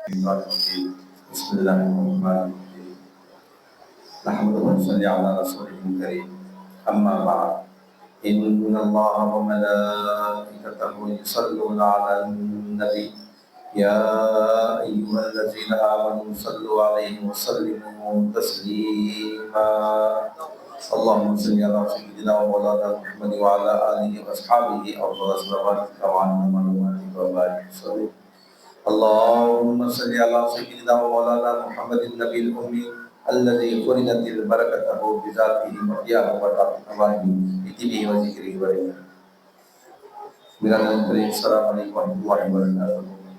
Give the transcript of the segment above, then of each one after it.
بسم الله الرحمن الرحيم نحمده ونصلي على رسوله الكريم أما بعد إن الله وملائكته يصلون على النبي يا أيها الذين آمنوا صلوا عليه وسلموا تسليما اللهم صل على سيدنا ومولانا محمد وعلى آله وأصحابه أفضل صلواتك وعنهم وبارك وسلم اللهم صل على سيدنا ومولانا محمد النبي الأمي الذي خرجت بركته بذاته وحياه وتعالى بذكره وذكره ورحمته. میرا نام کریم السلام علیکم ورحمۃ اللہ وبرکاتہ.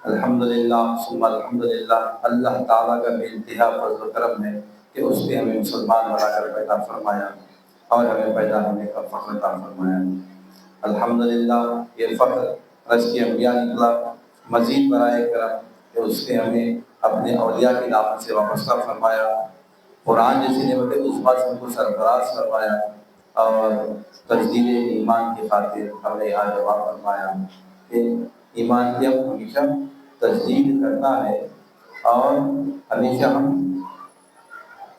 الحمدللہ ثم الحمدللہ، اللہ تعالیٰ کا بے انتہا فضل و کرم ہے کہ اس نے ہمیں مسلمان بنا کر پیدا فرمایا اور ہمیں پیدا ہونے کا فخر عطا فرمایا. الحمدللہ یہ فخر رزق کے انبیاء نکلا، مزید برائے کرم کہ اس نے ہمیں اپنے اولیاء کی دعوت سے وابستہ فرمایا، قرآن جیسی نعمت عظمیٰ سے ہم کو سرفراز فرمایا اور تجدید ایمان کی خاطر ہمیں یہاں جواب فرمایا کہ ایمان کی ہم ہمیشہ تجدید کرنا ہے اور ہمیشہ ہم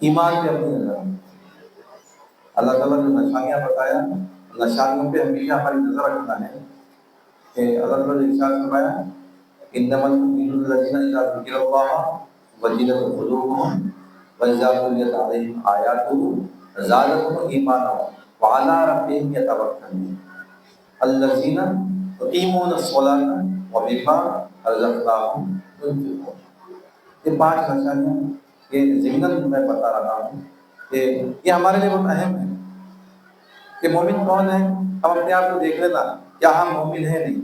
ایمان پہ اپنی نظر. اللہ تعالیٰ نے نشانیاں بتایا، نشانیوں پہ ہمیشہ ہماری نظر رکھنا ہے کہ اللہ تعالیٰ نے ارشاد فرمایا انما المؤمنون الذین اذا ذکر اللہ وجلت قلوبهم واذا تلیت علیہم آیاتہ زادتهم ایمانا وعلی ربهم یتوکلون الذین یقیمون الصلاۃ ومما رزقناہم ينفقون. یہ 5 نشانیاں یہ ضمن میں بتا رہا ہوں کہ یہ ہمارے لیے بہت اہم ہے کہ مومن کون ہے. ہم اپنے آپ کو دیکھ لینا، کیا ہم مومن ہیں؟ نہیں.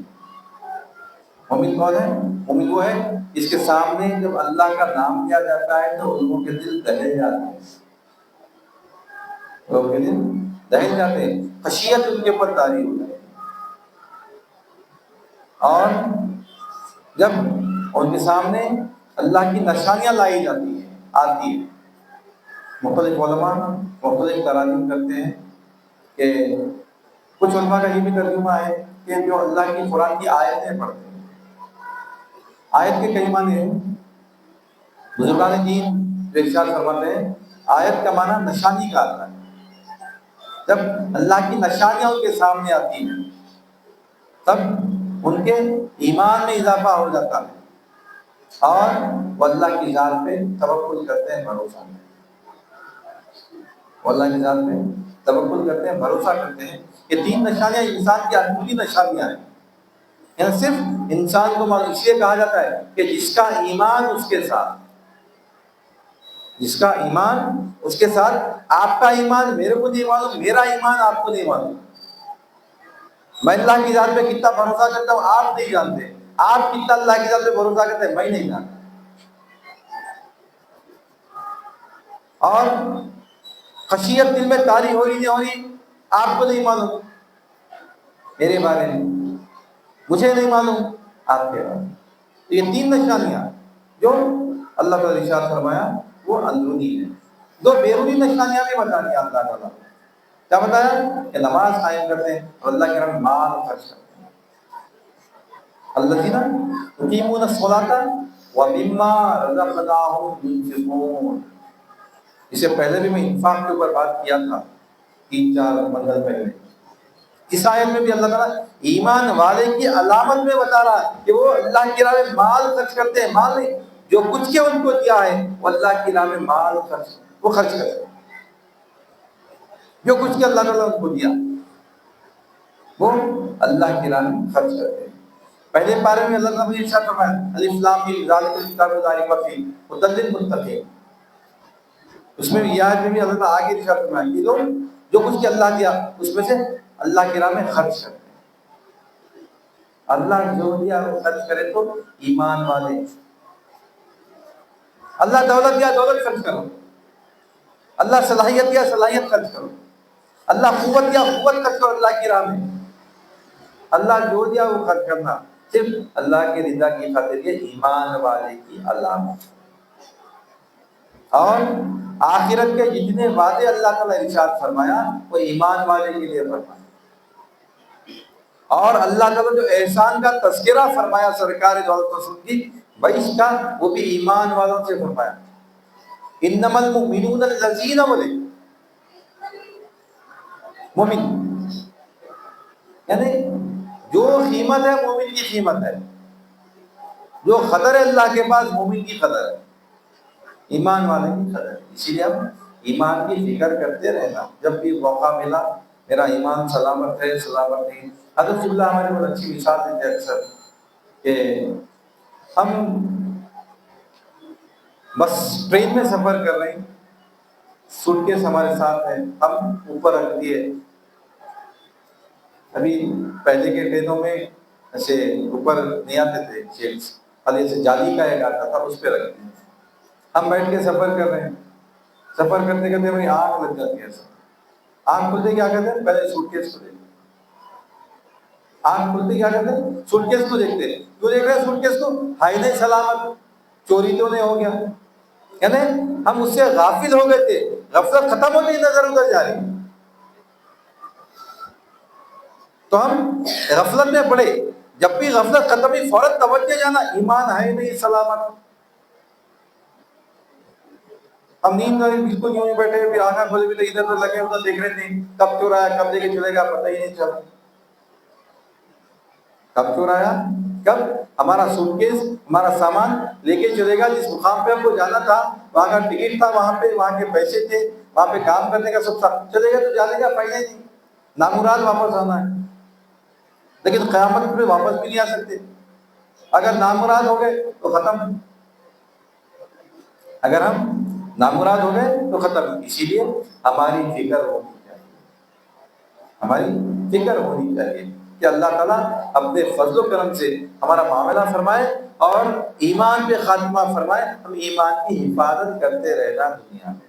مومن کون ہے؟ مومن وہ ہے جس کے سامنے جب اللہ کا نام لیا جاتا ہے تو لوگوں کے دل دہل جاتے ہیں، لوگوں کے دل دہل جاتے ہیں، خشیت ان کے اوپر طاری ہو جائے. اور جب ان کے سامنے اللہ کی نشانیاں لائی جاتی ہیں آتی ہیں، مختلف علماء مختلف تراجم کرتے ہیں کہ کچھ علماء کا یہ بھی ترجمہ ہے کہ جو اللہ کی قرآن کی آیتیں پڑھتے ہیں. آیت کے کئی معنی ہیں. بزرگان دین جو ارشاد فرماتے ہیں آیت کا معنی نشانی کا آتا ہے. جب اللہ کی نشانیاں ان کے سامنے آتی ہیں تب ان کے ایمان میں اضافہ ہو جاتا ہے اور وہ اللہ کی ذات پہ توکل کرتے ہیں، بھروسہ کرتے ہیں. وہ اللہ کی ذات پہ توکل کرتے ہیں، بھروسہ کرتے ہیں. یہ 3 نشانیاں انسان کی عقلی نشانیاں ہیں. یعنی صرف انسان کو اس لیے کہا جاتا ہے کہ جس کا ایمان اس کے ساتھ، جس کا ایمان اس کے ساتھ. آپ کا ایمان میرے کو نہیں معلوم، میرا ایمان آپ کو نہیں معلوم. میں اللہ کی ذات پہ کتنا بھروسہ کرتا ہوں آپ نہیں جانتے، آپ کتنا اللہ کی ذات پہ بھروسہ کرتے ہیں میں نہیں جانتا. اور خشیت دل میں طاری ہو رہی نہیں ہو رہی آپ کو نہیں معلوم، میرے بارے میں مجھے نہیں معلوم، آپ کے بارے میں. تو یہ 3 نشانیاں جو اللہ تعالیٰ نے ارشاد فرمایا وہ اندرونی ہیں. 2 بیرونی نشانیاں بھی بتا دیا اللہ تعالیٰ. کیا بتایا؟ کہ نماز قائم کرتے ہیں اور اللہ کے رحم مال خرچ کرتے ہیں. الذین یقیمون الصلاۃ ومما رزقناہم ينفقون. اس سے پہلے بھی میں انفاق کے اوپر بات کیا تھا 3-4 منزل پہلے. اس آیت میں بھی اللہ تعالیٰ ایمان والے کی علامت میں بتا رہا ہے کہ وہ اللہ کی راہ میں مال خرچ کرتے ہیں. مال نہیں، جو کچھ کے ان کو دیا ہے وہ اللہ کی راہ میں مال وہ خرچ کرتے ہیں. جو کچھ کے اللہ تعالیٰ ان کو دیا وہ اللہ کی راہ میں خرچ کرتے ہیں. پہلے پارے میں اللہ تعالیٰ نے ارشاد فرمایا الف لام میم ذالک الکتاب لا ریب فیہ ھدی للمتقین. اس میں یہ آیت میں بھی اللہ تعالیٰ آگے ارشاد فرمایا کہ لوگ جو کچھ کے اللہ دیا اس میں سے اللہ کی راہ میں خرچ کرتے ہیں. اللہ جو دیا وہ خرچ کرے تو ایمان والے. اللہ دولت دیا دولت خرچ کرو، اللہ صلاحیت دیا صلاحیت خرچ کرو، اللہ قوت دیا قوت خرچ کرو اللہ کی راہ میں. اللہ جو دیا وہ خرچ کرنا صرف اللہ کے رضا کی خاطر یہ ایمان والے کی علامت. اور آخرت کے جتنے وعدے اللہ تعالیٰ ارشاد فرمایا وہ ایمان والے کے لیے فرمایا. اور اللہ تعالیٰ جو احسان کا تذکرہ فرمایا سرکار دو عالم وسلم کی 22 کا، وہ بھی ایمان والوں سے فرمایا. انما المؤمنون الذین، بولے مومن یعنی جو قیمت ہے مومن کی قیمت ہے، جو قدر ہے اللہ کے پاس مومن کی قدر ہے، ایمان والے کی قدر ہے. اسی لیے ہم ایمان کی فکر کرتے رہنا. جب بھی موقع ملا میرا ایمان سلامت ہے سلامت نہیں. حضرت اللہ ہماری بہت اچھی مثال دیتے ہیں اکثر کہ ہم بس ٹرین میں سفر کر رہے ہیں، سوٹ کیس ہمارے ساتھ ہے، ہم اوپر رکھ دیے. ابھی پہلے کے ٹرینوں میں ایسے اوپر نہیں آتے تھے شیلس، خالی ایسے جالی کا ایک آتا تھا، اس پہ رکھتے ہیں. ہم بیٹھ کے سفر کر رہے ہیں، سفر کرتے کرتے ہماری آنکھ لگ جاتی ہے. آنکھ کھلتے کیا کرتے ہیں؟ پہلے سوٹ کیس کو دیکھتے. آنکھ کھلتے کیا کرتے ہیں؟ سوٹ کیس کو دیکھتے. کیوں دیکھ رہے ہیں سوٹ کیس کو؟ ہائی نہیں سلامت، چوری تو نہیں ہو گیا. یعنی ہم اس سے غافل ہو گئے تھے، غفلت ختم ہوتی نظر ادھر جا رہی. تو ہم غفلت میں پڑے. جب بھی غفلت ختم ہوئی فوراً توجہ جانا، ایمان ہے نہیں سلامت. ہم نیند میں بالکل یوں ہی بیٹھے، پھر آنکھ کھولے بھی ادھر ادھر لگے ادھر دیکھ رہے تھے، کب چور آیا کب لے کے چلے گا پتہ ہی نہیں چلا. کب چور آیا، کب ہمارا سوٹ کیس ہمارا سامان لے کے چلے گا. جس مقام پہ ہم کو جانا تھا وہاں کا ٹکٹ تھا، وہاں کے پیسے تھے، وہاں پہ کام کرنے کا سب تھا. چلے گا تو جانے کا فائدہ نہیں، نامراد واپس آنا ہے. لیکن قیامت میں واپس بھی نہیں آ سکتے. اگر نامراد ہو گئے تو ختم، اگر ہم نامراد ہو گئے تو ختم. اسی لیے ہماری فکر ہونی چاہیے، ہماری فکر ہونی چاہیے کہ اللہ تعالیٰ اپنے فضل و کرم سے ہمارا معاملہ فرمائے اور ایمان پہ خاتمہ فرمائے. ہم ایمان کی حفاظت کرتے رہنا دنیا میں،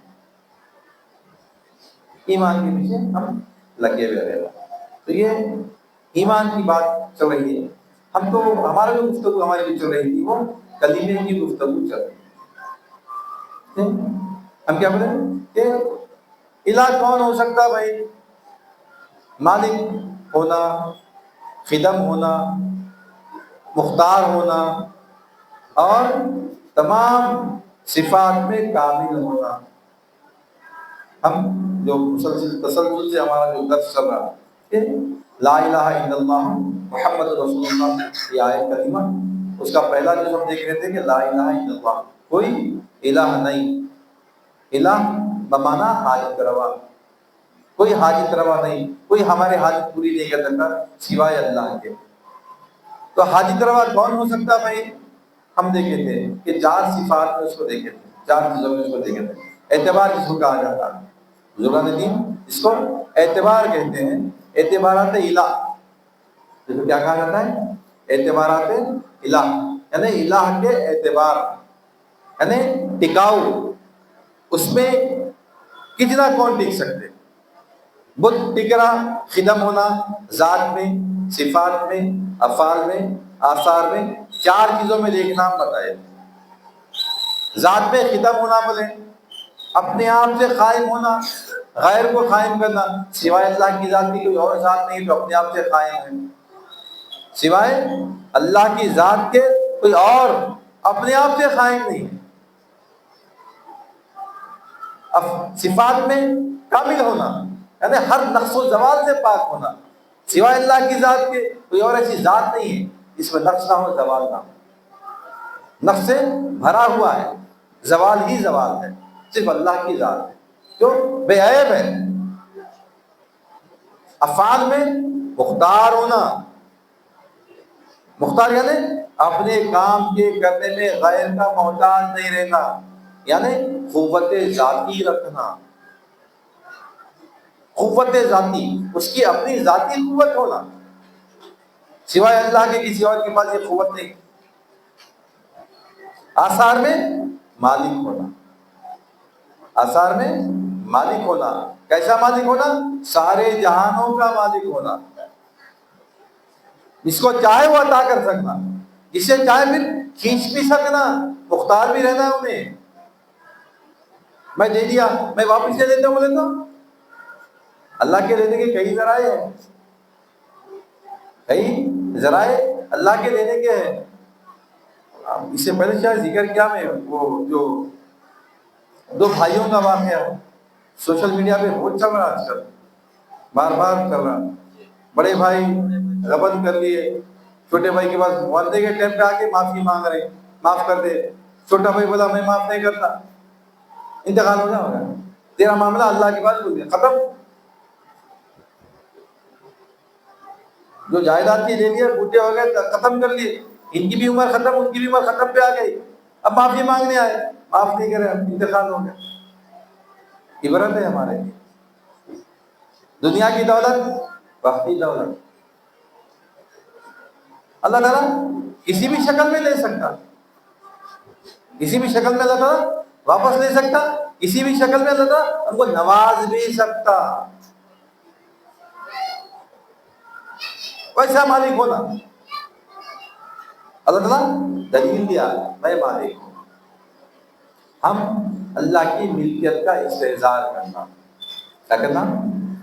ایمان کے پیچھے ہم لگے ہوئے رہنا. تو یہ ایمان کی بات چل رہی ہے. ہم تو ہمارا جو گفتگو ہماری جو چل رہی تھی وہ کلیمے کی گفتگو چل رہی ہے. ہم کیا بولیں کہ الہ کون ہو سکتا بھائی؟ مالک ہونا، خدم ہونا، مختار ہونا اور تمام صفات میں کامل ہونا. ہم جو مسلسل تسلسل سے ہمارا جو درس چل رہا کہ لا الہ الا اللہ محمد رسول اللہ، یہ آیت کریمہ، اس کا پہلا جو ہم دیکھ رہے تھے کہ لا الہ الا اللہ، کوئی الہ نہیں. الہ بمانا حاجت روا، کوئی حاجت روا نہیں، کوئی ہمارے حاجت پوری نہیں کر سکتا سوائے اللہ کے. تو حاجت روا کون ہو سکتا بھائی؟ ہم دیکھے تھے کہ 4 صفات میں اس کو دیکھے تھے، 4 چیزوں میں اس کو دیکھے تھے. اعتبار جس کو کہا جاتا ہے، بزرگان دین اس کو اعتبار کہتے ہیں. اعتبارات الہ، جس کو کیا کہا جاتا ہے؟ اعتبارات الہ، یعنی الہ کے اعتبار، یعنی ٹکاؤ. اس میں کتنا کون ٹک سکتے؟ بت ٹک رہا، خدم ہونا ذات میں، صفات میں، افعال میں، آثار میں. 4 چیزوں میں ایک نام بتائے. ذات میں خدم ہونا بولے اپنے آپ سے قائم ہونا، غیر کو قائم کرنا. سوائے اللہ کی ذات کی کوئی اور ذات نہیں تو اپنے آپ سے قائم ہے. سوائے اللہ کی ذات کے کوئی اور اپنے آپ سے قائم نہیں ہے. صفات میں کامل ہونا، یعنی ہر نقص و زوال سے پاک ہونا. سوائے اللہ کی ذات کے کوئی اور ایسی ذات نہیں ہے جس میں نقص نہ ہو، زوال نہ ہو. نقص سے بھرا ہوا ہے، زوال ہی زوال ہے، صرف اللہ کی ذات ہے جو بے عیب ہے. افعال میں مختار ہونا، مختار یعنی اپنے کام کے کرنے میں غیر کا محتاج نہیں رہنا، یعنی قوت ذاتی رکھنا. قوت ذاتی، اس کی اپنی ذاتی قوت ہونا، سوائے اللہ کے کسی اور کے پاس یہ قوت نہیں. آثار میں مالک ہونا، آثار میں مالک ہونا. کیسا مالک ہونا؟ سارے جہانوں کا مالک ہونا. جس کو چاہے وہ عطا کر سکنا، جسے چاہے پھر کھینچ بھی سکنا، مختار بھی رہنا انہیں. میں دے دیا میں واپس دے دیتا ہوں بولے تو اللہ کے دینے کے کئی ذرائع ہیں. کئی ذرائع اللہ کے دینے کے ہیں. اس سے پہلے شاید ذکر کیا میں وہ جو دو بھائیوں کا واقعہ ہے سوشل میڈیا پہ بہت چل رہا آج کل، بار بار چل رہا. بڑے بھائی غبن کر لیے، چھوٹے بھائی کے پاس والدے کے ٹائم پہ آ کے معافی مانگ رہے، معاف کر دے. چھوٹا بھائی بولا میں معاف نہیں کرتا، انتقال ہو جائے گا، تیرا معاملہ اللہ کے پاس بول دیا، ختم. جو جائیداد کی لے لیے بوٹے ہو گئے ختم کر لیے، ان کی بھی عمر ختم ان کی بھی عمر ختم پہ آ گئی، اب معافی مانگنے آئے، معاف نہیں کرے، انتقال ہو گیا. عبرت ہے ہمارے لیے. دنیا کی دولت وقتی دولت، اللہ تعالیٰ کسی بھی شکل میں لے سکتا، کسی بھی شکل میں اللہ تعالیٰ واپس لے سکتا، کسی بھی شکل میں اللہ تعالیٰ ہم کو نواز بھی سکتا. ویسا مالک ہونا اللہ تعالیٰ دلیل دیا میں مالک ہوں. ہم اللہ کی ملکیت کا استحضار کرنا، کیا کرنا؟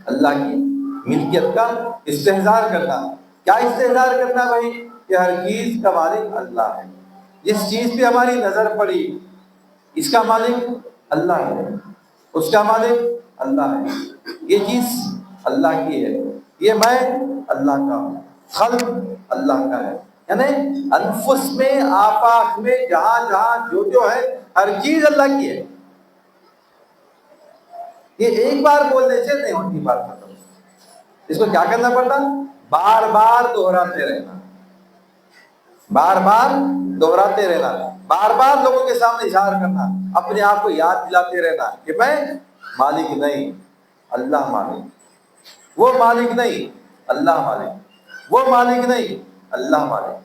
اللہ کی ملکیت کا استحضار کرنا. کیا استحضار کرنا بھائی؟ کہ ہر چیز کا مالک اللہ ہے. جس چیز پہ ہماری نظر پڑی اس کا مالک اللہ ہے، اس کا مالک اللہ ہے. یہ چیز اللہ کی ہے، یہ میں اللہ کا ہوں، خلق اللہ کا ہے. یعنی انفس میں، آفاق میں، جہاں جہاں جو ہے ہر چیز اللہ کی ہے. یہ ایک بار بولنے سے نہیں ہوتی بات ختم. اس کو کیا کرنا پڑتا؟ بار بار دہراتے رہنا، بار بار دہراتے رہنا، بار بار لوگوں کے سامنے اظہار کرنا، اپنے آپ کو یاد دلاتے رہنا کہ میں مالک نہیں، اللہ مالک. وہ مالک نہیں، اللہ مالک. وہ مالک نہیں، اللہ مالک.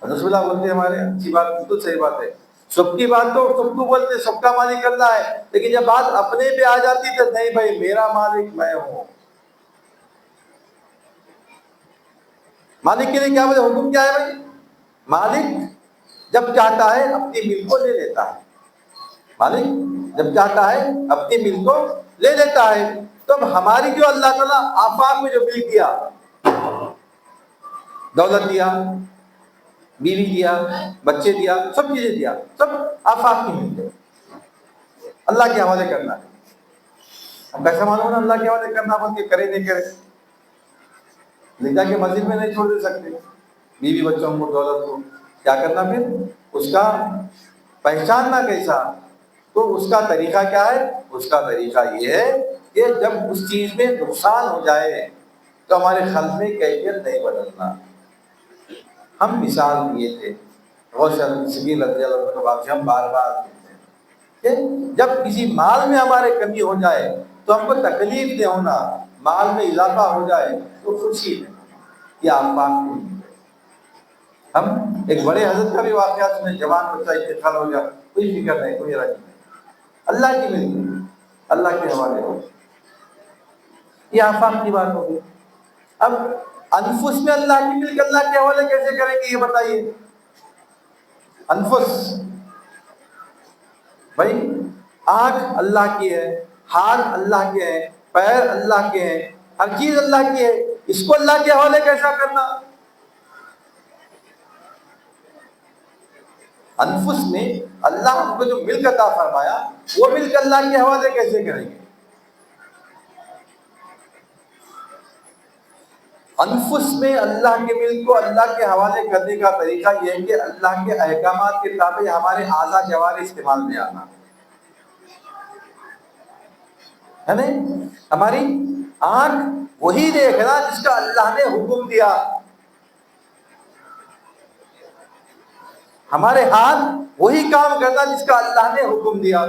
رسول اللہ بولتے ہیں ہمارے، اچھی بات بالکل صحیح بات ہے. سب کی بات تو سب کو بولتے، سب کا مالک اللہ ہے، لیکن جب بات اپنے پہ آ جاتی تو نہیں بھائی میرا مالک میں ہوں. مالک کے لیے کیا بولے؟ حکم کیا ہے بھائی؟ مالک جب چاہتا ہے اپنی ملک کو لے لیتا ہے. مالک جب چاہتا ہے اپنی ملک کو لے لیتا ہے. تو اب ہماری جو اللہ تعالیٰ آفاق میں جو ملک دیا، دولت دیا، بیوی دیا، بچے دیا، سب چیزیں دیا، سب آفاق کی ملک ہے، اللہ کے حوالے کرنا ہے. اب کیسا معلوم نا اللہ کے حوالے کرنا بول کے کرے نہیں کرے؟ لکھا کہ مسجد میں نہیں چھوڑ دے سکتے بیوی بچوں کو، دولت کو. کیا کرنا پھر؟ اس کا پہچاننا کیسا؟ تو اس کا طریقہ کیا ہے؟ اس کا طریقہ یہ ہے کہ جب اس چیز میں نقصان ہو جائے تو ہمارے قلب میں کیفیت نہیں بدلنا. ہم مثال دیے تھے روشن سبیل رضی اللہ عنہ کے واقعے ہم بار بار دیتے ہیں کہ جب کسی مال میں ہمارے کمی ہو جائے تو ہم کو تکلیف نہیں ہونا، مال میں اضافہ ہو جائے تو خوشی ہے. یہ آفاق نہیں. ہم ایک بڑے حضرت کا بھی واقعہ سنیں، جوان بچہ انتقال ہو گیا، کوئی فکر نہیں، کوئی رنج نہیں، اللہ کی ملک اللہ کے حوالے ہو. یہ آفاق کی بات ہوگی. اب انفس میں اللہ کی ملک اللہ کے حوالے کیسے کریں گے یہ بتائیے؟ انفس بھائی، آنکھ اللہ کی ہے، ہاتھ اللہ کے ہیں، پیر اللہ کے ہیں، ہر چیز اللہ کی ہے، اس کو اللہ کے حوالے کیسا کرنا؟ انفس میں اللہ ہم کو جو ملک عطا فرمایا وہ ملک اللہ کے حوالے کیسے کریں گے؟ انفس میں اللہ کے ملک کو اللہ کے حوالے کرنے کا طریقہ یہ ہے کہ اللہ کے احکامات کے تابع ہمارے اعضاء جوارح استعمال میں آنا ہے نہیں. ہماری آنکھ وہی دیکھنا جس کا اللہ نے حکم دیا، ہمارے ہاتھ وہی کام کرنا جس کا اللہ نے حکم دیا،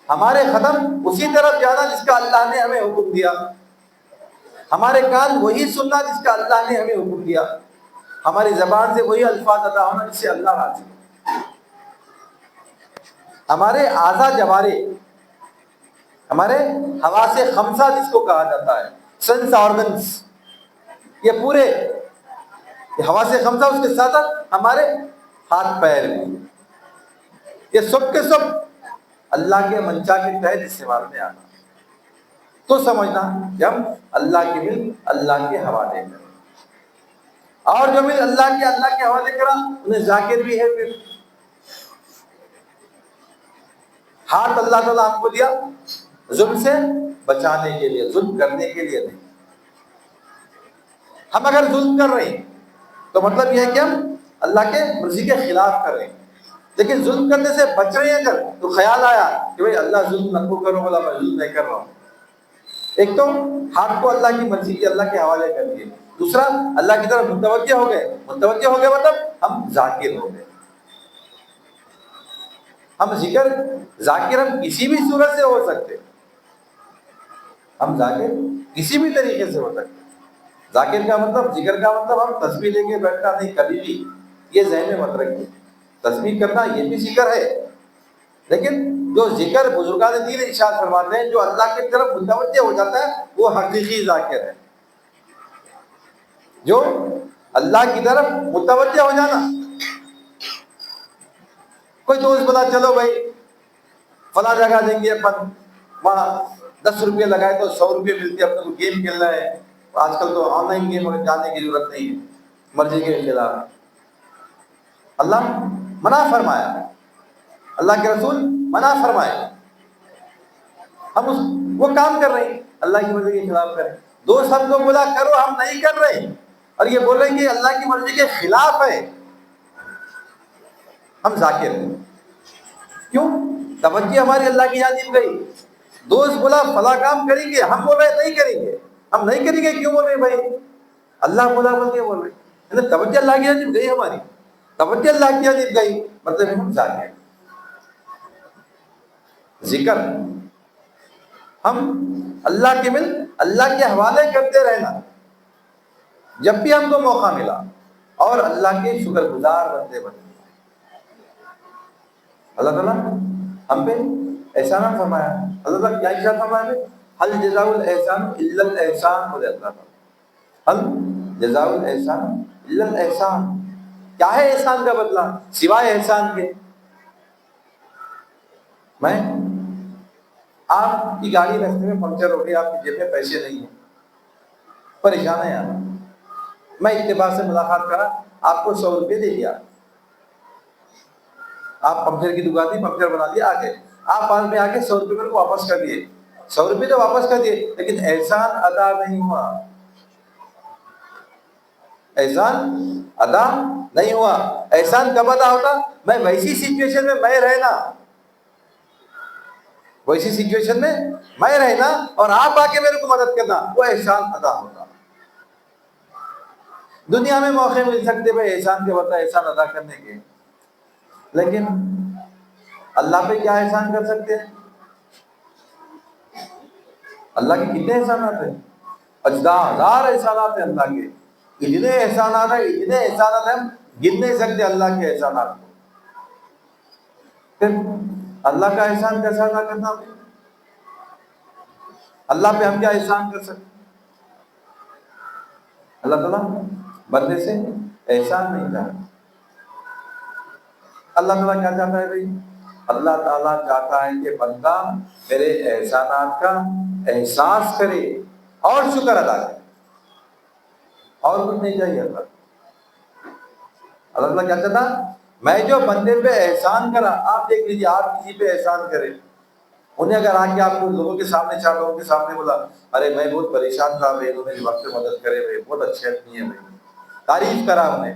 ہمارے قدم اسی طرف جانا جس کا اللہ نے ہمیں حکم دیا، ہمارے کان وہی سننا جس کا اللہ نے ہمیں حکم دیا، ہماری زبان سے وہی الفاظ ادا ہونا جس سے اللہ راضی ہے. ہمارے اعضاء جوارح، ہمارے حواس خمسہ جس کو کہا جاتا ہے، سینس آرگنس، یہ پورے حواس خمسہ، اس کے ساتھ ہمارے ہاتھ پیر بھی، یہ سب کے سب اللہ کے منشا کے تحت استعمال میں آنا. تو سمجھنا کہ ہم اللہ کی ملک اللہ کے حوالے کریں، اور جو ملک اللہ کے حوالے کرا انہیں ذاکر بھی ہے۔ پھر ہاتھ اللہ تعالیٰ آپ کو دیا ظلم سے بچانے کے لیے، ظلم کرنے کے لیے نہیں۔ ہم اگر ظلم کر رہے ہیں تو مطلب یہ ہے کہ ہم اللہ کے مرضی کے خلاف کر رہے ہیں، لیکن ظلم کرنے سے بچ رہے ہیں اگر، تو خیال آیا کہ بھائی اللہ ظلم نہ کرو، بولا میں ظلم نہیں کر رہا ہوں۔ ایک تو ہاتھ کو اللہ کی مرضی کے اللہ کے حوالے کر دیے، دوسرا اللہ کی طرف متوجہ ہو گئے۔ متوجہ ہو گئے مطلب ہم ذاکر ہو گئے۔ ہم ذاکر ہم کسی بھی صورت سے ہو سکتے، ہم ذاکر کسی بھی طریقے سے ہو سکتے۔ ذاکر کا مطلب، ذکر کا مطلب ہم تسبیح لے کے بیٹھنا نہیں کبھی بھی، یہ ذہن میں مت رکھیے۔ تسبیح کرنا یہ بھی ذکر ہے، لیکن جو ذکر بزرگان دین ارشاد فرماتے ہیں جو اللہ کی طرف متوجہ ہو جاتا ہے وہ حقیقی ذاکر ہے۔ جو اللہ کی طرف متوجہ ہو جانا، کوئی دوست بتا چلو بھائی فلاں جگہ دیں گے اپن، وہاں 10 روپے لگائے تو 100 روپے ملتے، اپنے کو گیم کھیلنا ہے، آج کل تو آن لائن گیم جانے کی ضرورت نہیں ہے، مرضی کے خلاف۔ اللہ منع فرمایا، اللہ کے رسول منع فرمائے، ہم وہ کام کر رہے ہیں اللہ کی مرضی کے خلاف کریں۔ دوست ہم کو بولا کرو، ہم نہیں کر رہے ہیں، اور یہ بول رہے ہیں کہ اللہ کی مرضی کے خلاف ہے، ہم ذاکر ہیں۔ کیوں؟ توجہ ہماری اللہ کی جانب گئی۔ دوست بولا فلاں کام کریں گے، ہم بول رہے نہیں کریں گے، ہم نہیں کریں گے، کیوں بول رہے بھائی؟ اللہ بولا بول کے بول رہے، توجہ اللہ کی جانب گئی، ہماری توجہ اللہ کی جانب گئی، مطلب ہم ذاکر۔ ذکر ہم اللہ کے اللہ کے حوالے کرتے رہنا جب بھی ہم کو موقع ملا، اور اللہ کے شکر گزار بنتے بنے۔ اللہ تعالیٰ ہم پہ احسان فرمایا، اللہ تعالیٰ کیا احسان فرمایا ہے؟ حل جزاء الاحسان الا الاحسان، بولے اللہ تعالیٰ حل جزاء الاحسان الا الاحسان۔ کیا ہے احسان کا بدلہ سوائے احسان کے؟ میں آپ کی گاڑی راستے میں پنکچر ہو گئی، آپ کی جیب میں پیسے نہیں ہیں، پریشان ہے آپ، میں اتباع سے ملاقات کرا، آپ کو 100 روپے دے دیا، آپ پنکچر کی دکان تھی، پنکچر بنا دیا، آگے آپ پاس میں آگے 100 روپے میرے کو واپس کر دیے، 100 روپے تو واپس کر دیے، لیکن احسان ادا نہیں ہوا، احسان ادا نہیں ہوا۔ احسان کب ادا ہوتا؟ میں ویسی سچویشن میں میں رہنا، ویسی سچویشن میں میں رہنا اور آپ آ کے میرے کو مدد کرنا، وہ احسان ادا ہوتا۔ دنیا میں موقع مل سکتے بھائی احسان کے بتا احسان ادا کرنے کے، لیکن اللہ پہ کیا احسان کر سکتے ہیں؟ اللہ کے کتنے احسانات ہیں؟ 50,000 احسانات ہیں اللہ کے، اتنے احسانات ہیں ہم گن نہیں سکتے اللہ کے احسانات کو۔ پھر اللہ کا احسان کیسا ادا کرنا ہوگا؟ اللہ پہ ہم کیا احسان کر سکتے؟ اللہ تعالیٰ بندے سے احسان نہیں چاہتا۔ اللہ تعالیٰ کیا چاہتا ہے بھائی؟ اللہ تعالیٰ چاہتا ہے کہ بندہ میرے احسانات کا احساس کرے اور شکر ادا کرے، اور کچھ نہیں چاہیے اللہ تعالیٰ کیا چاہتا؟ میں جو بندے پہ احسان کرا، آپ دیکھ لیجیے آپ کسی پہ احسان کریں، انہیں اگر آ کے آپ کو لوگوں کے سامنے 4 لوگوں کے سامنے بولا ارے میں بہت پریشان تھا بھائی، تو میری وقت مدد کرے بھائی، بہت اچھے آدمی ہے بھائی، تعریف کرا انہیں،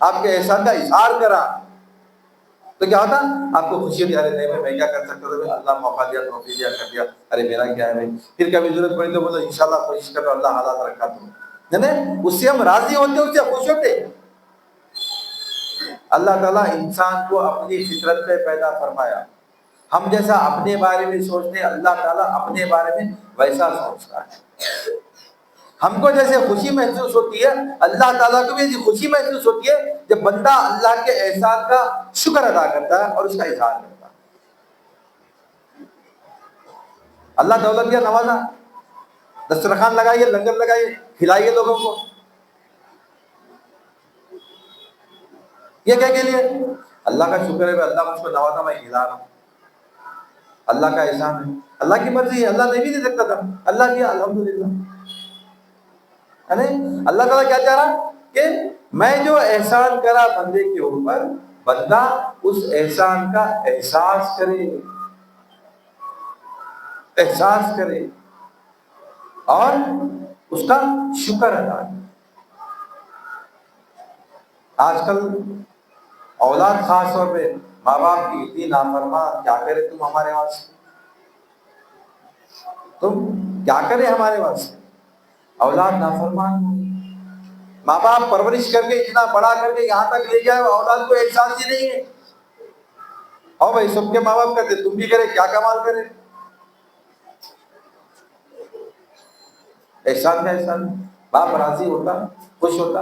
آپ کے احسان کا اظہار کرا، تو کیا ہوتا؟ آپ کو خوشی ہوتی، ارے نہیں میں کیا کر سکتا تھا، اللہ موقع دیا، توفیق دیا، کر دیا، ارے میرا کیا ہے بھائی، پھر کبھی ضرورت پڑی تو بولو انشاءاللہ کوشش کرو، اللہ حالات رکھا تم، اس سے ہم راضی ہوتے، اس سے خوش ہوتے۔ اللہ تعالیٰ انسان کو اپنی فطرت پہ پیدا فرمایا، ہم جیسا اپنے بارے میں سوچتے ہیں اللہ تعالیٰ اپنے بارے میں ویسا سوچتا ہے۔ ہم کو جیسے خوشی محسوس ہوتی ہے، اللہ تعالیٰ کو بھی ایسی خوشی محسوس ہوتی ہے جب بندہ اللہ کے احسان کا شکر ادا کرتا ہے اور اس کا اظہار کرتا ہے۔ اللہ دولت دیا، نوازا، دسترخوان لگائیے، لنگر لگائیے، کھلائیے لوگوں کو، یہ کیا کے لیے؟ اللہ کا شکر ہے، اللہ مجھ کو نوازا، میں کھلا رہا ہوں، اللہ کا احسان ہے۔ اللہ کی مرضی ہے، اللہ نہیں بھی دے سکتا تھا، اللہ کیا، الحمدللہ. اللہ تعالیٰ کیا چاہ رہا کہ میں جو احسان کرا بندے کے اوپر، بندہ اس احسان کا احساس کرے، احساس کرے اور اس کا شکر ادا کرے. آج کل اولاد خاص طور پہ ماں باپ کی اتنی نافرمان، کیا کرے تم ہمارے واسطے، تم کیا کرے ہمارے واسطے. اولاد نافرمان، ماں باپ پرورش کر کے اتنا بڑا کر کے یہاں تک لے جائے، اولاد کو احساس ہی نہیں ہے. اور بھائی سب کے ماں باپ کرتے، تم بھی کرے، کیا کمال کرے. احسان کا احسان، باپ راضی ہوتا، خوش ہوتا،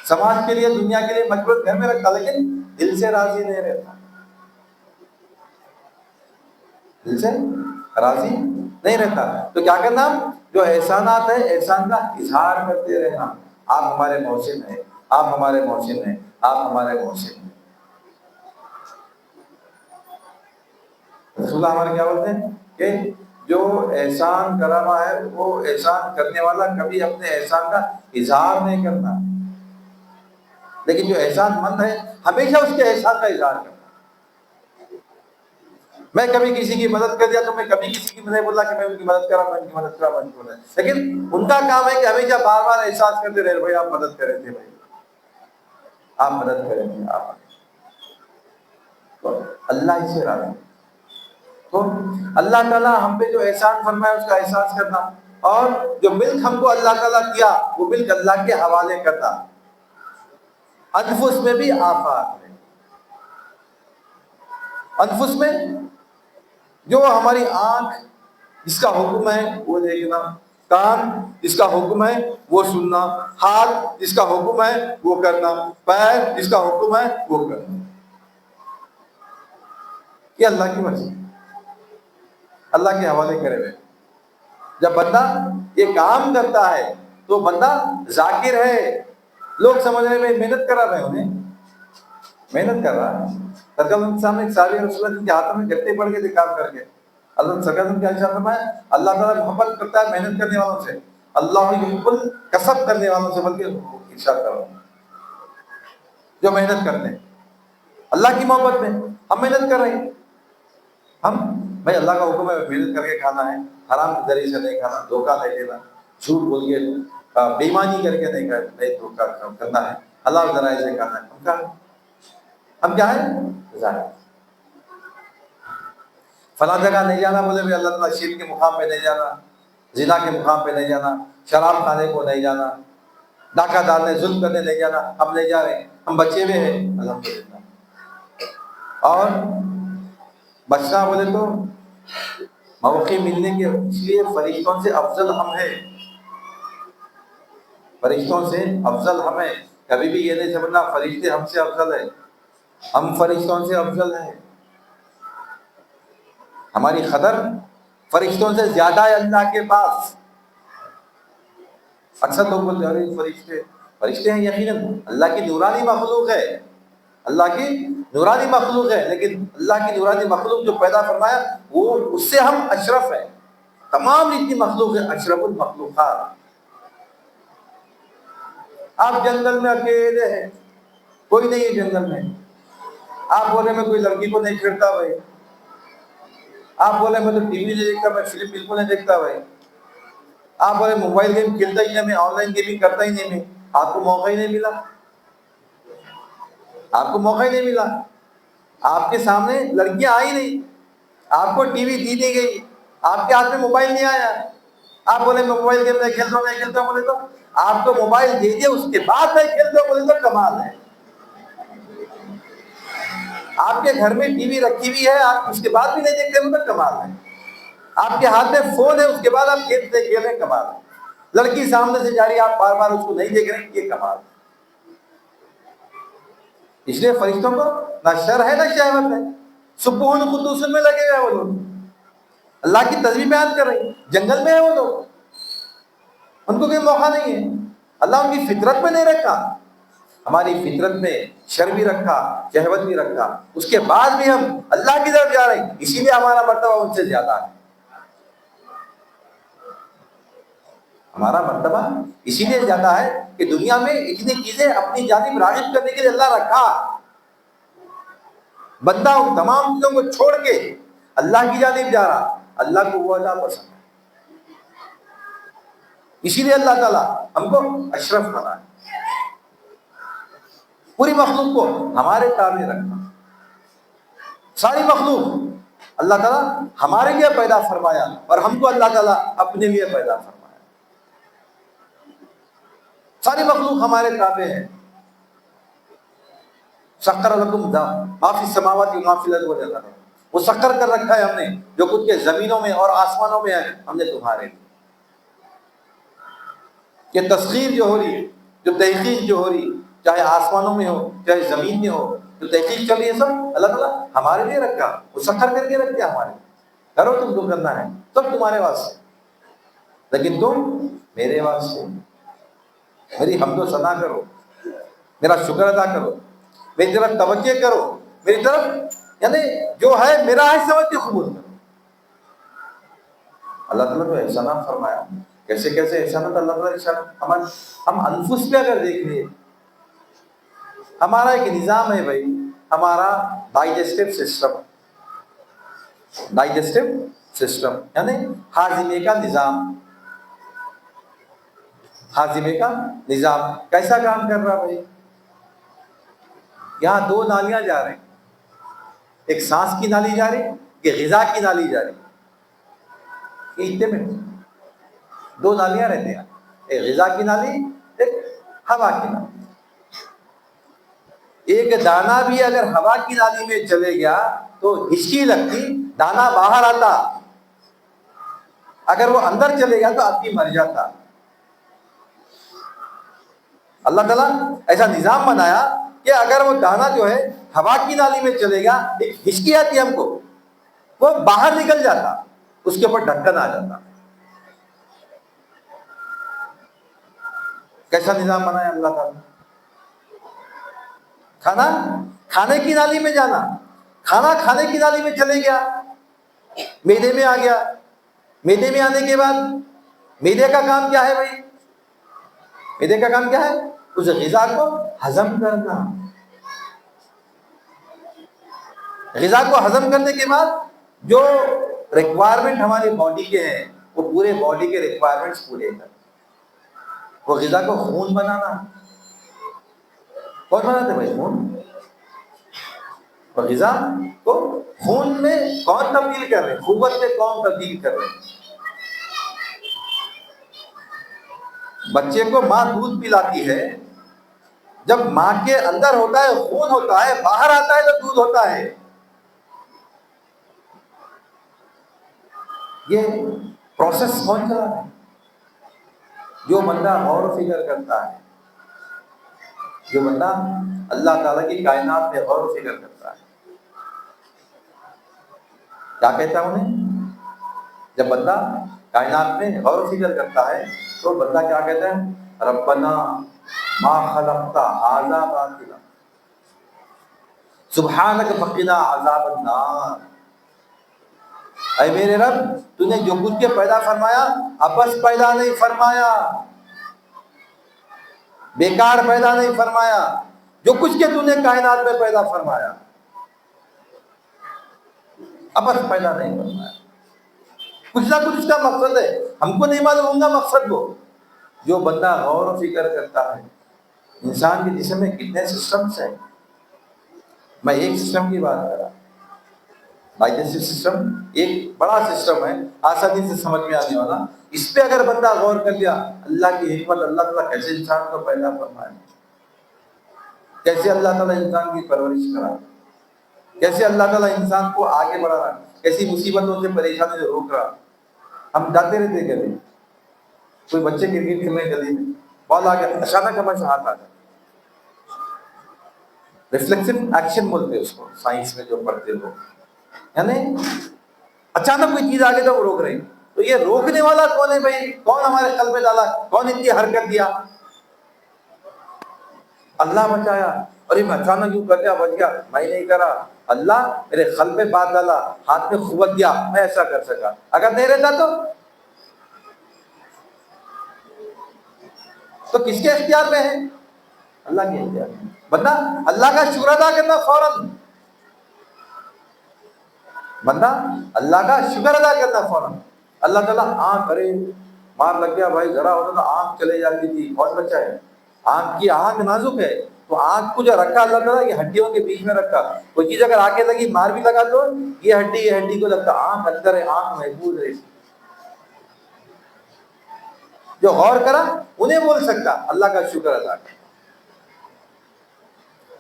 سماج کے لیے، دنیا کے لیے مجبور گھر میں رکھتا، لیکن دل سے راضی نہیں رہتا، دل سے راضی نہیں رہتا. تو کیا کرنا، جو احسانات ہے احسان کا اظہار کرتے رہنا. آپ ہمارے محسن ہیں، آپ ہمارے محسن ہیں، آپ ہمارے محسن ہیں. رسول اللہ ہمارے کیا بولتے ہیں کہ جو احسان کرا ہوا ہے وہ احسان کرنے والا کبھی اپنے احسان کا اظہار نہیں کرتا، لیکن جو احسان مند ہے ہمیشہ اس کے احسان کا اظہار کرتا. میں کبھی کسی کی مدد کر دیا تو میں کبھی کسی کی نہیں بولا کہ میں ان کی مدد کرا، میں ان کی مدد کرا، میں ان کی مدد، لیکن ان کا کام ہے کہ ہمیشہ بار بار احساس کرتے رہے، بھائی آپ مدد کرے تھے، بھائی آپ مدد کرے تھے، آپ. تو اللہ اس سے راضی. تو اللہ تعالیٰ ہم پہ جو احسان فرمایا اس کا احساس کرنا، اور جو ملک ہم کو اللہ تعالیٰ کیا وہ ملک اللہ کے حوالے کرنا. انفس میں بھی آفات ہے، انفس میں جو ہماری آنکھ جس کا حکم ہے وہ دیکھنا، کان جس کا حکم ہے وہ سننا، ہاتھ جس کا حکم ہے وہ کرنا، پیر جس کا حکم ہے وہ کرنا. یہ اللہ کی مرضی، اللہ کے حوالے کرے ہوئے. جب بندہ یہ کام کرتا ہے تو بندہ ذاکر ہے. لوگ سمجھ رہے ہیں محنت کرا رہے، انہیں محنت کر رہا ہے. سرکار سامنے ایک صحابی رسول اللہ جن کے ہاتھوں میں گھٹے پڑ گئے تھے کام کر کے. اللہ سرکار کیا ارشاد فرمایا، اللہ تعالیٰ محبت کرتا ہے محنت کرنے والوں سے، اللہ یحب الکسب کرنے والوں سے، بلکہ ارشاد کرو جو محنت کرتے ہیں. اللہ کی محبت میں ہم محنت کر رہے ہیں. ہم بھائی اللہ کا حکم ہے محنت کر کے کھانا ہے، حرام کے ذریعے سے نہیں کھانا، دھوکہ نہیں دینا، جھوٹ بول کے بے ایمانی کر کے نہیں دھوکہ کرنا ہے، حلال ذرائع سے کھانا ہے. ہم کیا ہے ظاہر. فلاں جگہ نہیں جانا، بولے بھی اللہ تعالیٰ شرک کے مقام پہ نہیں جانا، زنا کے مقام پہ نہیں جانا، شراب کھانے کو نہیں جانا، ڈاکہ ڈالنے ظلم کرنے نہیں جانا. ہم نہیں جا رہے ہیں، ہم بچے ہوئے ہیں الحمدللہ. اور بچنا بولے تو موقع ملنے کے اس لیے فرشتوں سے افضل ہم ہیں، فرشتوں سے افضل ہم ہیں. کبھی بھی یہ نہیں سمجھنا فرشتے ہم سے افضل ہیں، ہم فرشتوں سے افضل ہیں. ہماری قدر فرشتوں سے زیادہ ہے اللہ کے پاس. اکثر لوگ بولتے ہیں فرشتے فرشتے ہیں، یقیناً اللہ کی نورانی مخلوق ہے، اللہ کی نورانی مخلوق ہے، لیکن اللہ کی نورانی مخلوق جو پیدا فرمایا وہ اس سے ہم اشرف ہیں. تمام جتنی مخلوق ہے اشرف المخلوقات. آپ جنگل میں اکیلے ہیں، کوئی نہیں ہے جنگل میں. آپ بولے میں کوئی لڑکی کو نہیں چھیڑتا بھائی، آپ بولے میں تو ٹی وی نہیں دیکھتا، میں فلم بالکل نہیں دیکھتا بھائی، آپ بولے موبائل گیم کھیلتا ہی نہیں، میں آن لائن گیمنگ کرتا ہی نہیں، میں آپ کو موقع ہی نہیں ملا، آپ کو موقع ہی نہیں ملا. آپ کے سامنے لڑکیاں آئی نہیں، آپ کو ٹی وی دی نہیں گئی، آپ کے ہاتھ میں موبائل نہیں آیا. آپ بولے میں موبائل گیم نہیں کھیلتا ہوں، نہیں کھیلتا ہوں، بولے تو آپ کو موبائل دے دیا اس کے بعد نہیں کھیلتے ہو، بولے تو کمال ہے. آپ کے گھر میں ٹی وی رکھی ہوئی ہے، آپ اس کے بعد بھی نہیں دیکھتے ہو تو کمال ہے. آپ کے ہاتھ میں فون ہے، اس کے بعد آپ کھیل رہے ہیں، کمال ہے. لڑکی سامنے سے جا رہی ہے، آپ بار بار اس کو نہیں دیکھ رہے، یہ کمال ہے. اس لیے فرشتوں کو نہ شر ہے نہ شہوت ہے، سبحان قدوس میں لگے ہوئے وہ لوگ، اللہ کی تسبیح بیان کر رہے ہیں. جنگل میں ہے وہ لوگ، ان کو کوئی موقع نہیں ہے، اللہ ان کی فطرت میں نہیں رکھا. ہماری فطرت میں شر بھی رکھا، شہوت بھی رکھا، اس کے بعد بھی ہم اللہ کی طرف جا رہے ہیں، اسی لیے ہمارا مرتبہ ان سے زیادہ ہے۔ ہمارا مرتبہ اسی لیے زیادہ ہے کہ دنیا میں اتنی چیزیں اپنی جانب راغب کرنے کے لیے اللہ رکھا، بندہ ان تمام چیزوں کو چھوڑ کے اللہ کی جانب جا رہا، اللہ کو وہ اللہ پسند ہے، اسی لیے اللہ تعالیٰ ہم کو اشرف بنا ہے، پوری مخلوق کو ہمارے تابع رکھا، ساری مخلوق اللہ تعالیٰ ہمارے لیے پیدا فرمایا اور ہم کو اللہ تعالیٰ اپنے لیے پیدا فرمایا، ساری مخلوق ہمارے تابع ہے۔ سخر لکم ما فی السماوات وما فی الارض وجعل لکم، وہ سخر کر رکھا ہے ہم نے جو کچھ کے زمینوں میں اور آسمانوں میں ہے، ہم نے تمہارے لیے۔ یہ تسخیر جو ہو رہی ہے، جو تحقیق جو ہو رہی ہے، چاہے آسمانوں میں ہو چاہے زمین میں ہو، جو تحقیق چل رہی ہے، سب اللہ تعالیٰ ہمارے لیے رکھا، وہ سخر کر کے رکھ دیا ہمارے لیے، کرو تم جو کرنا ہے، سب تمہارے واسطے، لیکن تم میرے واسطے، میری حمد و ثنا کرو، میرا شکر ادا کرو، میری طرف توجہ کرو، میری طرف یعنی جو ہے میرا ہے سمجھ کے قبول کرو۔ اللہ تعالیٰ کو احسانات فرمایا، کیسے کیسے احسانات اللہ تعالیٰ احسان، ہم انفس پہ اگر دیکھ لیں، ہمارا ایک نظام ہے بھائی، ہمارا ڈائجسٹو سسٹم یعنی ہاضمے کا نظام، ہاضمے کا نظام کیسا کام کر رہا بھائی؟ یہاں دو نالیاں جا رہے ہیں، ایک سانس کی نالی جا رہی، ایک غذا کی نالی جا رہی، یہ اتنے میں دو نالیاں رہتے ہیں، ایک غذا کی نالی، ایک ہوا کی نالی۔ ایک دانہ بھی اگر ہوا کی نالی میں چلے گیا تو ہچکی لگتی، دانہ باہر آتا، اگر وہ اندر چلے گیا تو آدمی مر جاتا۔ اللہ تعالیٰ ایسا نظام بنایا کہ اگر وہ دانہ جو ہے ہوا کی نالی میں چلے گا، ایک ہچکی آتی ہم کو، وہ باہر نکل جاتا، اس کے اوپر ڈھکن آ جاتا۔ کیسا نظام بنایا اللہ تعالیٰ؟ کھانا کھانے کی نالی میں جانا، کھانا کھانے کی نالی میں چلے گیا، میدے میں آ گیا، میدے میں آنے کے بعد میدے کا کام کیا ہے بھائی؟ میدے کا کام کیا ہے؟ اس غذا کو ہضم کرنا، غذا کو ہضم کرنے کے بعد جو ریکوائرمنٹ ہماری باڈی کے ہیں وہ پورے باڈی کے ریکوائرمنٹس پورے کرنا، وہ غذا کو خون بنانا، کون بناتے بھائی؟ خون، اور غذا کو خون میں کون تبدیل کر رہے ہیں؟ قوت میں کون تبدیل کر رہے ہیں؟ بچے کو ماں دودھ پلاتی ہے، جب ماں کے اندر ہوتا ہے خون ہوتا ہے، باہر آتا ہے تو دودھ ہوتا ہے۔ یہ پروسیس کون چلا رہا ہے؟ جو بندہ غور و فکر کرتا ہے، جو بندہ اللہ تعالیٰ کی کائنات میں غور و فکر کرتا ہے، کیا کہتا ہے انہیں؟ جب بندہ کائنات میں غور و فکر کرتا ہے تو بندہ کیا کہتا ہے؟ ربنا ما خلقت ھذا باطلا سبحانک فقنا عذاب النار، اے میرے رب، تو نے جو کچھ کے پیدا فرمایا ابس پیدا نہیں فرمایا، بیکار پیدا نہیں فرمایا، جو کچھ کے تو نے کائنات میں پیدا فرمایا ابس پیدا نہیں فرمایا، کچھ نہ کچھ اس کا مقصد ہے، ہم کو نہیں معلوم ہوگا مقصد کو۔ جو بندہ غور و فکر کرتا ہے، انسان کے جسم میں کتنے سسٹمز ہیں، میں ایک سسٹم کی بات کر رہا ہوں، ڈائجسٹو سسٹم ایک بڑا سسٹم ہے، آسانی سے سمجھ میں آنے والا، اس پہ اگر بندہ غور کر لیا، اللہ کی حکمت، اللہ تعالیٰ کیسے انسان کو پیدا فرمایا، کیسے اللہ تعالیٰ انسان کی پرورش کرا، کیسے اللہ تعالیٰ انسان کو آگے بڑھا رہا، کیسی مصیبتوں سے پریشانی سے روک رہا۔ ہم جاتے رہتے گلی، کوئی بچے کرکٹ کھیلنے گلی میں، بال آ گیا، اچانک ہمارے سے ہاتھ آ جائے، ریفلیکسو ایکشن بولتے اس کو سائنس میں جو پڑھتے لوگ، یعنی اچانک کوئی چیز آ گئی تو وہ روک رہے ہیں، تو یہ روکنے والا کون ہے بھائی؟ کون ہمارے قلب میں ڈالا؟ کون اتنی حرکت دیا؟ اللہ بچایا، اور یہ اچانک یوں کر گیا، بچ گیا، میں نہیں کرا، اللہ میرے قلب میں بات ڈالا، ہاتھ میں قوت دیا، میں ایسا کر سکا. اگر نہیں رہتا تو کس کے اختیار میں ہے؟ اللہ کے اختیار میں. بندہ اللہ کا شکر ادا کرنا فوراً، بندہ اللہ کا شکر ادا کرنا فوراً. اللہ تعالیٰ آنکھ کرے مار لگ گیا بھائی، ذرا ہوتا تو آنکھ چلے جاتی تھی، کون بچائے؟ آنکھ نازک ہے، تو آنکھ کو جو رکھا اللہ تعالیٰ یہ ہڈیوں کے بیچ میں رکھا. کوئی چیز اگر آنکھیں لگی مار بھی لگا تو یہ ہڈی کو لگتا، آنکھ اندر ہے، آنکھ محفوظ ہے. جو غور کرا انہیں بول سکتا اللہ کا شکر ادا کر.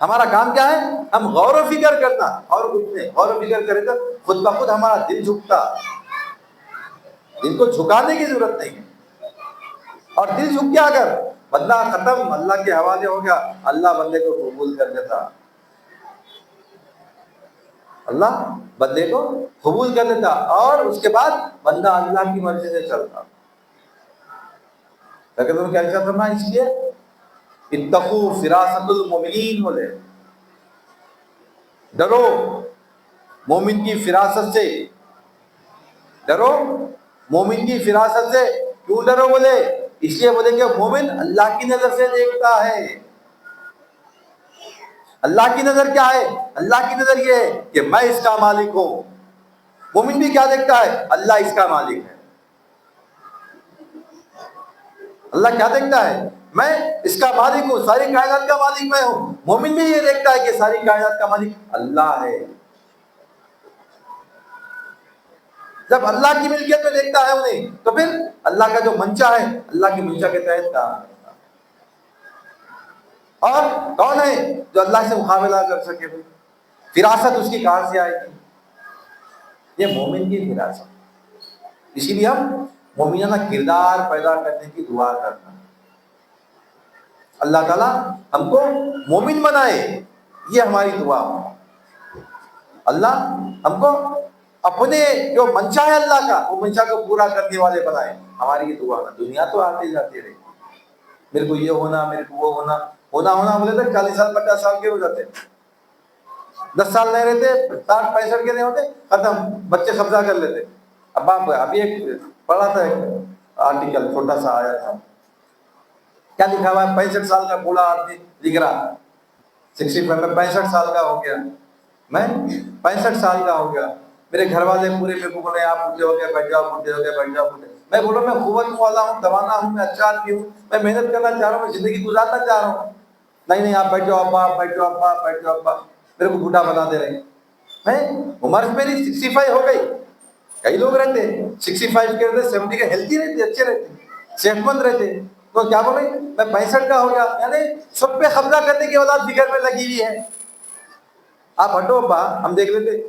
ہمارا کام کیا ہے؟ ہم غور و فکر کرنا اور کچھ نہیں. غور و فکر کرے تو خود بخود ہمارا دل جھکتا. دل کو جھکانے کی ضرورت نہیں ہے، اور دل جھک گیا اگر بندہ ختم، اللہ کے حوالے ہو گیا، اللہ بندے کو قبول کر لیتا. اللہ بندے کو قبول کر لیتا، اور اس کے بعد بندہ اللہ کی مرضی سے چلتا. لیکن تم کیا کرنا، اس لیے اتقوا فراست المؤمنین، بولے ڈرو مومن کی فراست سے. ڈرو مومن کی فراست سے. کیوں ڈرو؟ بولے اس لیے بولے کہ مومن اللہ کی نظر سے دیکھتا ہے. اللہ کی نظر کیا ہے؟ اللہ کی نظر یہ ہے کہ میں اس کا مالک ہوں. مومن بھی کیا دیکھتا ہے؟ اللہ اس کا مالک ہے. اللہ کیا دیکھتا ہے؟ میں اس کا مالک ہوں، ساری کائنات کا مالک میں ہوں. مومن بھی یہ دیکھتا ہے کہ ساری کائنات کا مالک اللہ ہے. جب اللہ کی ملکیت میں دیکھتا ہے انہیں، تو پھر اللہ کا جو منشا ہے، اللہ کی منشا کے تحت کام کرتا. اور کون ہے جو اللہ سے مقابلہ کر سکے؟ فراست اس کی کہاں سے آئے گی؟ یہ مومن کی فراست. اسی لیے ہم مومنانہ کردار پیدا کرنے کی دعا کرنا. اللہ تعالیٰ ہم کو مومن بنائے، یہ ہماری دعا. اللہ ہم کو اپنے جو منشا ہے اللہ کا، وہ منشا کو پورا کرنے والے بنائے. ہماری یہ دعا. دنیا تو آتے جاتے رہے، میرے کو یہ ہونا، میرے کو وہ ہونا بولے تو 40 سال 50 سال کے ہو جاتے. 10 سال نہیں رہتے، 60 65 کے نہیں ہوتے، ختم، بچے قبضہ کر لیتے. اب آپ ابھی ایک پڑھا تھا، ایک آرٹیکل چھوٹا سا آیا تھا، کیا لکھا ہوا ہے؟ 65 سال کا بوڑھا آدمی لکھ رہا، 65 میں 65 سال کا ہو گیا، میں 65 سال کا ہو گیا. میرے گھر والے پورے میرے کو بولے آپ بوڑھے ہو گئے، بیٹھ جاؤ، بوڑھے ہو گئے، بیٹھ جاؤ، بوڑھے. میں بولوں میں قوت والا ہوں، دوانا ہوں، میں اچھا آدمی ہوں، میں محنت کرنا چاہ رہا ہوں، میں زندگی گزارنا چاہ رہا ہوں. نہیں آپ بیٹھ جاؤ ابا، آپ بیٹھ جاؤ ابا، بیٹھ جاؤ ابا. میرے کو بوڑھا بنا دے رہے ہیں. عمر میری 65 ہو گئی. کئی لوگ رہتے 65 کے رہتے، 70 کے، ہیلتھی رہتے، اچھے رہتے، صحت مند رہتے. تو کیا بولے میں 65 کا ہو گیا، یعنی سب پہ قبضہ کرنے کی اولاد فکر میں لگی ہوئی ہے. آپ ہٹو ابا، ہم دیکھ لیتے.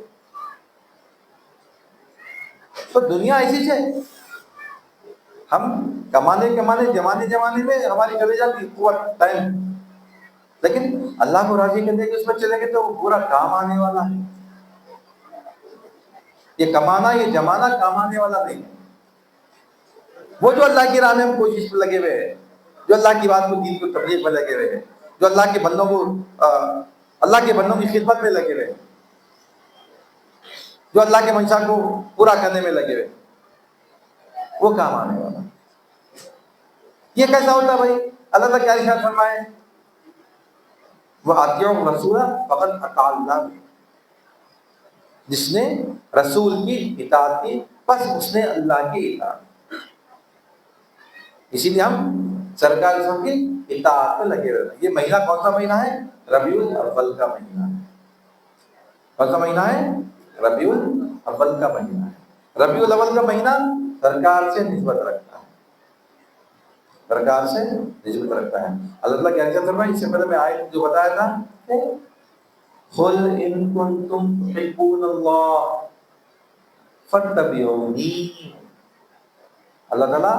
تو دنیا ایسی ہے، ہم کمانے جمانے میں ہماری چلے جاتی قوت ٹائم، لیکن اللہ کو راضی کرنے کے اس میں چلے گئے تو وہ پورا کام آنے والا ہے. یہ کمانا، یہ جمانا کام آنے والا نہیں ہے. وہ جو اللہ کی راہ میں ہم کوشش میں لگے ہوئے ہیں، جو اللہ کی بات کو، دین کو تبلیغ میں لگے ہوئے ہیں، جو اللہ کے بندوں کو اللہ کے بندوں کی خدمت میں لگے ہوئے ہیں، جو اللہ کے منشا کو پورا کرنے میں لگے ہوئے، وہ کام آنے والا. یہ کیسا ہوتا بھائی؟ اللہ تعالیٰ کیا ارشاد فرمائے؟ وہ اطیعوا الرسول فقد اطاع اللہ. جس نے رسول کی اطاعت کی بس اس نے اللہ کی اطاعت. اسی لیے ہم سرکار رسول کی اطاعت میں لگے ہوئے. یہ مہینہ کون سا مہینہ ہے؟ ربیع الاول کا مہینہ ہے. کون سا مہینہ ہے؟ ربیع الاول کا مہینہ ہے. ربیع الاول کا مہینہ سرکار سے نسبت رکھتا ہے، سرکار سے نسبت رکھتا ہے. اللہ تعالیٰ کیا کہتا ہے؟ اس سے پہلے میں آیت جو بتایا تھا، قل ان کنتم تحبون اللہ فاتبعونی. اللہ تعالیٰ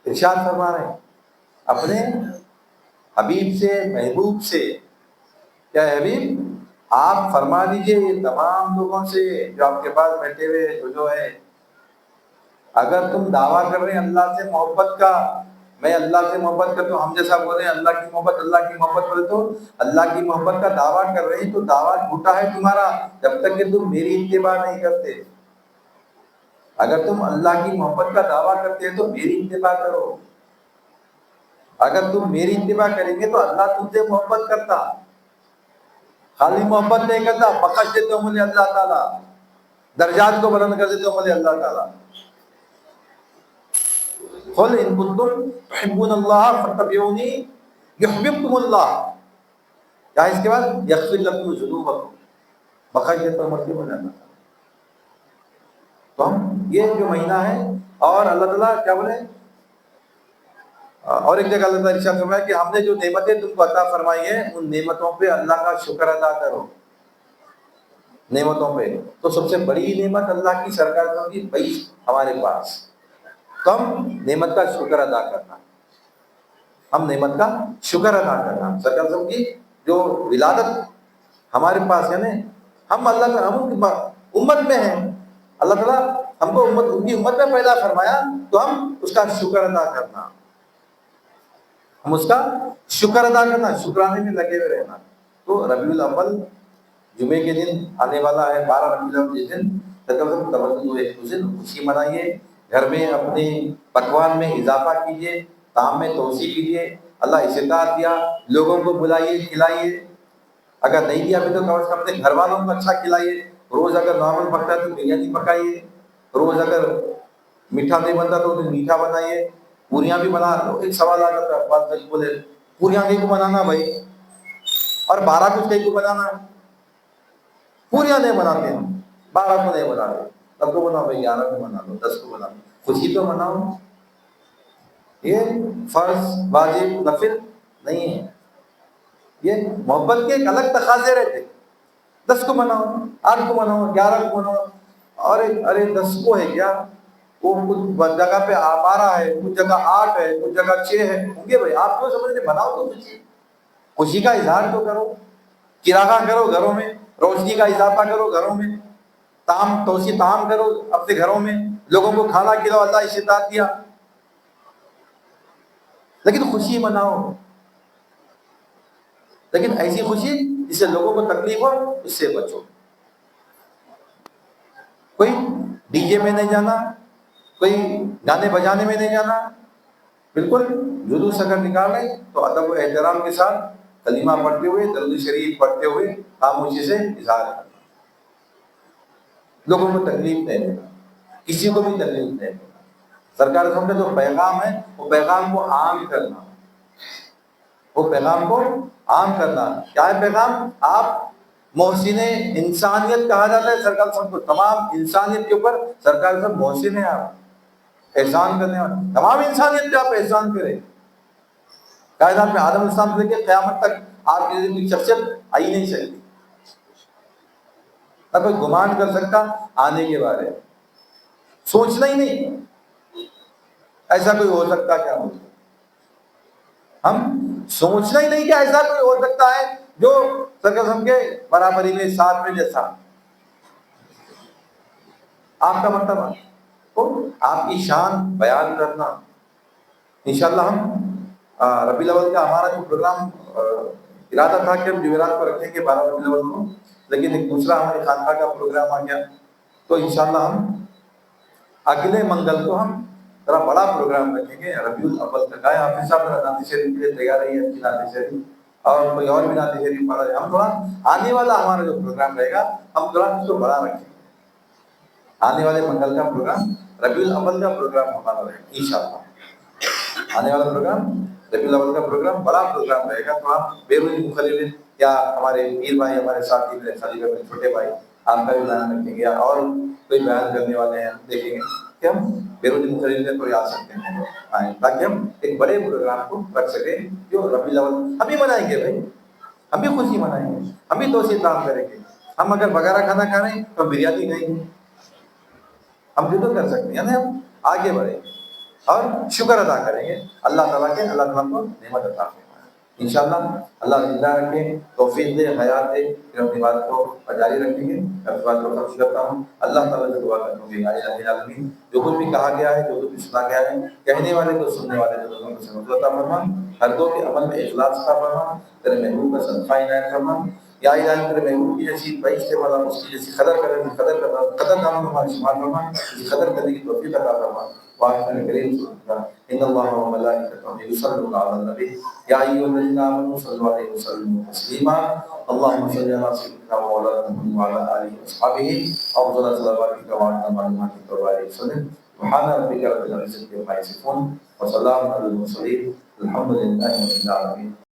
ارشاد فرما رہے ہیں اپنے حبیب سے، محبوب سے. کیا ہے حبیب؟ آپ فرما دیجئے یہ تمام لوگوں سے جو آپ کے پاس بیٹھے ہوئے جو ہے، اگر تم دعویٰ کر رہے ہیں اللہ سے محبت کا، میں اللہ سے محبت کرتا ہوں، ہم جیسا بول رہے ہیں اللہ کی محبت بولے تو اللہ کی محبت کا دعویٰ کر رہے ہیں، تو دعویٰ جھوٹا ہے تمہارا جب تک کہ تم میری اتباع نہیں کرتے۔ اگر تم اللہ کی محبت کا دعویٰ کرتے ہیں تو میری اتباع کرو، اگر تم میری اتباع کریں گے تو اللہ تم سے محبت کرتا، خالی محبت نہیں کرتا، بخش دیتے ہو مجھے اللہ تعالیٰ، درجات کو بلند کر دیتے ہو مجھے اللہ تعالیٰ۔ قل ان کنتم تحبون اللہ فاتبعونی یحببکم اللہ، کیا اس کے بعد یغفر لکم ذنوبکم، بخش دیتا ہوں مجھے اللہ تعالیٰ۔ تو ہم یہ جو مہینہ ہے، اور اللہ تعالیٰ کیا بولے، اور ایک جگہ اللہ تعالیٰ ارشاد فرمایا کہ ہم نے جو نعمتیں تم کو عطا فرمائی ہیں ان نعمتوں پہ اللہ کا شکر ادا کرو۔ نعمتوں پہ تو سب سے بڑی نعمت اللہ کی سرکار کی بھائی ہمارے پاس، تو ہم نعمت کا شکر ادا کرنا، ہم نعمت کا شکر ادا کرنا، سرکار صاحب کی جو ولادت ہمارے پاس ہے نا، ہم اللہ کا ہم امت میں ہیں، اللہ تعالیٰ ہم کو ان کی امت میں پیدا فرمایا، تو ہم اس کا شکر ادا کرنا، ہم اس کا شکر ادا کرنا، شکرانے میں لگے ہوئے رہنا۔ تو ربیع الاول جمعے کے دن آنے والا ہے، 12 ربیع الاول جس دن اس دن خوشی منائیے، گھر میں اپنے پکوان میں اضافہ کیجیے، طعام میں توسیع کیجیے، اللہ استطاعت دیا، لوگوں کو بلائیے کھلائیے، اگر نہیں دیا بھی تو کم از کم اپنے گھر والوں کو اچھا کھلائیے، روز اگر نارمل پکتا ہے تو بریانی پکائیے، روز اگر میٹھا نہیں بنتا تو میٹھا بنائیے، پوریاں بھی بنا لو۔ ایک سوال آ جاتا ہے، بات بولے پوریاں کہیں کو بنانا بھائی، اور 12 کچھ کہیں کو بنانا، پوریاں نہیں بناتے ہم، 12 کو نہیں بناتے، تب کو بناؤ بھائی، 11 کو بنا لو، 10 کو بنا لو، خوشی تو مناؤ۔ یہ فرض واجب نفل نہیں ہے، یہ محبت کے ایک الگ تقاضے رہتے، 10 کو مناؤ، 8 کو مناؤ، 11 کو مناؤ، اور ارے 10 کو ہے کیا، وہ کچھ جگہ پہ 12 ہے، کچھ جگہ 8 ہے، کچھ جگہ 6 ہے، ہوں گے بھائی، آپ کیوں سمجھتے، بناؤ تو کچھ خوشی کا اظہار تو کرو، چراغاں کرو گھروں میں، روشنی کا اضافہ کرو گھروں میں، توسیع طعام کرو اپنے گھروں میں، لوگوں کو کھانا کھلاؤ، اللہ استطاعت دیا، لیکن خوشی مناؤ، لیکن ایسی خوشی جس سے لوگوں کو تکلیف ہو اس سے بچو۔ کوئی ڈی جے میں نہیں جانا، کوئی گانے بجانے میں نہیں جانا، بالکل جلوس اگر نکال رہے تو ادب و احترام کے ساتھ کلمہ پڑھتے ہوئے، درود شریف پڑھتے ہوئے خاموشی سے اظہار کرنا، لوگوں کو تکلیف نہیں دینا، کسی کو بھی تکلیف نہیں دینا، سرکار کا جو پیغام ہے وہ پیغام کو عام کرنا، وہ پیغام کو عام کرنا۔ کیا ہے پیغام؟ آپ محسن انسانیت کہا جاتا ہے سرکار صاحب کو، تمام انسانیت کے اوپر سرکار صاحب محسن ہیں، آپ احسان کرنے والے، تمام انسانیت پہ آپ احسان کریں۔ کائنات میں آدم السلام سے لے کے قیامت تک آپ کی زندگی شخصیت آئی نہیں سکتی، نہ کوئی گمان کر سکتا آنے کے بارے میں، سوچنا ہی نہیں ایسا کوئی ہو سکتا کیا ہو، ہم سوچنا ہی نہیں کہ ایسا کوئی ہو سکتا ہے جو سرکزم کے برابری میں، ساتھ میں جیسا آپ کا مرتبہ تو آپ کی شان بیان کرنا۔ انشاءاللہ ہم ربیع الاول کا ہمارا جو پروگرام ارادہ تھا کہ ہم جمعرات کو رکھیں گے 12 ربیع الاول کو، لیکن ایک دوسرا ہمارے خانقاہ کا پروگرام آ گیا، تو انشاءاللہ ہم اگلے منگل کو ہم ذرا بڑا پروگرام رکھیں گے ربیع الاول کا۔ گائے حافظ صاحب نعت شریف کے لیے تیار رہی ہے، نعت شریف اور کوئی اور بھی نعت شریف پڑھا جائے، ہم تھوڑا آنے والا ہمارا جو پروگرام رہے گا ہم تھوڑا اس کو بڑا رکھیں گے، آنے والے منگل کا پروگرام ربیع الاول کا پروگرام ہمارا رہے گا انشاءاللہ، آنے والا پروگرام ربیع الاول کا پروگرام بڑا پروگرام رہے گا، تو ہم بیرونی مخررین یا ہمارے پیر بھائی، ہمارے ساتھی خلیفہ میں چھوٹے بھائی آپ کا بھی بیان رکھیں گے، اور کوئی بیان کرنے والے ہیں دیکھیں گے کہ ہم بیرونی مخررین میں کوئی آ سکتے ہیں آئیں، تاکہ ہم ایک بڑے پروگرام کو رکھ سکیں جو ربیع الاول ہم بھی منائیں گے بھائی، ہم بھی خوشی منائیں گے، ہم بھی توسیع طعام کریں گے، ہم اگر بغیرہ کھانا کھا رہے ہیں تو بریانی کھائیں گے، ہم بھی تو کر سکتے ہیں، یعنی ہم آگے بڑھیں گے اور شکر ادا کریں گے اللہ تعالیٰ کے، اللہ تعالیٰ کو نعمت عطا فرمائے۔ انشاءاللہ اللہ زندہ رکھے، توفیق دے، حیات دے، پھر اپنی بات کو جاری رکھیں گے۔ اپنی بات کو ختم کرتا ہوں، اللہ تعالیٰ سے دعا کرتا ہوں کہ یا الہ العالمین جو کچھ بھی کہا گیا ہے، جو کچھ بھی سنا گیا ہے، کہنے والے کو سننے والے کو دونوں کو سمجھ عطا فرما، ہر دو کے عمل میں اخلاص عطا فرما، تیرے محبوب کا صدقہ عنایت فرما، یا الہی تیرے محبوب کی جیسی بعیش سے والا اس کی جیسی قدر کرنے کی قدر داموں میں ہماری شمار فرما، اس کی قدر کرنے کی توفیق عطا فرما۔ وآخر کریم ان اللہ وملائکتہ یصلون علی النبی یا ایھا الذین آمنوا صلوا علیہ وسلموا تسلیما اللهم صل على سيدنا ومولانا محمد وعلى آله وصحبه أفضل صلواتك وأتم معلوماتك وبارك وسلم سبحان ربك رب العزة عما يصفون وسلام على المرسلين الحمد لله رب العالمين